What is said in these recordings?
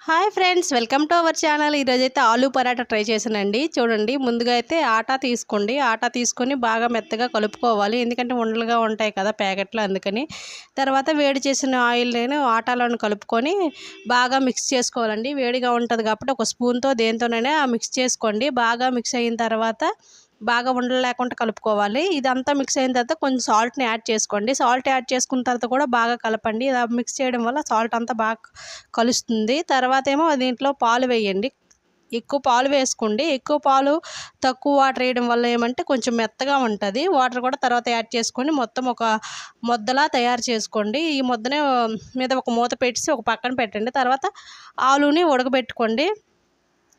Hi friends, welcome to our channel. ఈరోజైతే aloo paratha try చేశానండి. చూడండి, ముందుగా అయితే ఆటా తీసుకోండి. ఆటా తీసుకొని బాగా మెత్తగా కలుపుకోవాలి, ఎందుకంటే ఉండలుగా ఉంటాయి కదా ప్యాకెట్లో, అందుకని. తర్వాత వేడి చేసిన ఆయిల్ నేను ఆటాలను కలుపుకొని బాగా మిక్స్ చేసుకోవాలండి. వేడిగా ఉంటుంది కాబట్టి ఒక స్పూన్తో దేంతోనైనా మిక్స్ చేసుకోండి. బాగా మిక్స్ అయిన తర్వాత బాగా ఉండలు లేకుండా కలుపుకోవాలి. ఇదంతా మిక్స్ అయిన తర్వాత కొంచెం సాల్ట్ని యాడ్ చేసుకోండి. సాల్ట్ యాడ్ చేసుకున్న తర్వాత కూడా బాగా కలపండి. ఇలా మిక్స్ చేయడం వల్ల సాల్ట్ అంతా బాగా కలుస్తుంది. తర్వాత ఏమో దీంట్లో పాలు వేయండి. ఎక్కువ పాలు వేసుకోండి. ఎక్కువ పాలు తక్కువ వాటర్ వేయడం వల్ల ఏమంటే కొంచెం మెత్తగా ఉంటుంది. వాటర్ కూడా తర్వాత యాడ్ చేసుకొని మొత్తం ఒక ముద్దలా తయారు చేసుకోండి. ఈ ముద్దనే మీద ఒక మూత పెట్టి ఒక పక్కన పెట్టండి. తర్వాత ఆలూని ఉడకబెట్టుకోండి.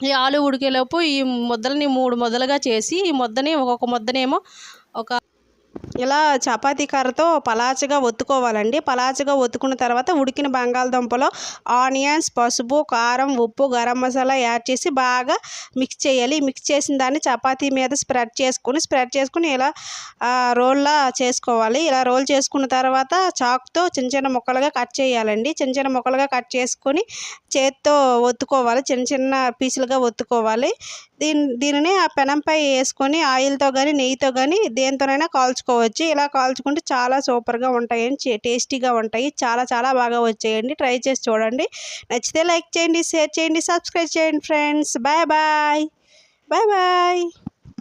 ఈ ఆలు ఉడికేలోపు ఈ ముద్దలని 3 ముద్దలుగా చేసి ఈ ముద్దని ఒక్కొక్క ముద్దనేమో ఒక ఇలా చపాతీ కర్రతో పలాచగా ఒత్తుకోవాలండి. పలాచగా ఒత్తుకున్న తర్వాత ఉడికిన బంగాళదుంపలో ఆనియన్స్, పసుపు, కారం, ఉప్పు, గరం మసాలా యాడ్ చేసి బాగా మిక్స్ చేయాలి. మిక్స్ చేసిన దాన్ని చపాతీ మీద స్ప్రెడ్ చేసుకుని ఇలా రోల్లా చేసుకోవాలి. ఇలా రోల్ చేసుకున్న తర్వాత చాకుతో చిన్న చిన్న ముక్కలుగా కట్ చేయాలండి. చిన్న చిన్న ముక్కలుగా కట్ చేసుకొని చేత్తో ఒత్తుకోవాలి. చిన్న చిన్న పీసులుగా ఒత్తుకోవాలి. దీనిని ఆ పెనంపై వేసుకొని ఆయిల్తో కానీ నెయ్యితో కానీ దేంతోనైనా కాల్చుకోవచ్చు. ఇలా కాల్చుకుంటే చాలా సూపర్గా ఉంటాయి, టేస్టీగా ఉంటాయి. చాలా చాలా బాగా వచ్చాయండి. ట్రై చేసి చూడండి. నచ్చితే లైక్ చేయండి, షేర్ చేయండి, సబ్స్క్రైబ్ చేయండి friends. Bye bye. Bye bye.